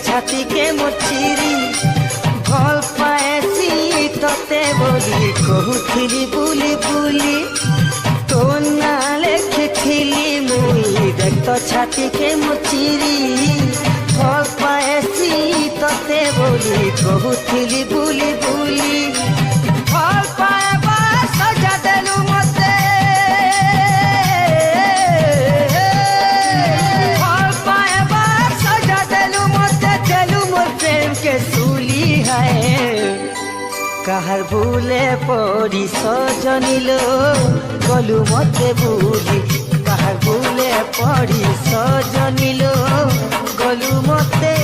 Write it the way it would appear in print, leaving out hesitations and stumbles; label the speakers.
Speaker 1: छाती के मोचिरी भल पाएसी तते बोली कहूथिली बुली बुली तो ना लेखिथिली मुई देख तो छाती के मोचिरी भल पाएसी तते बोली कहूथिली बुली बुली भल पाएबा सजा देलु मते भल पाएबा सजा देलु मते देलु मोर प्रेम के सूली है काहार भूले पड़ी सजनिलो गलु मते भूली काहार भूले पड़ी सजनिलो गलु मते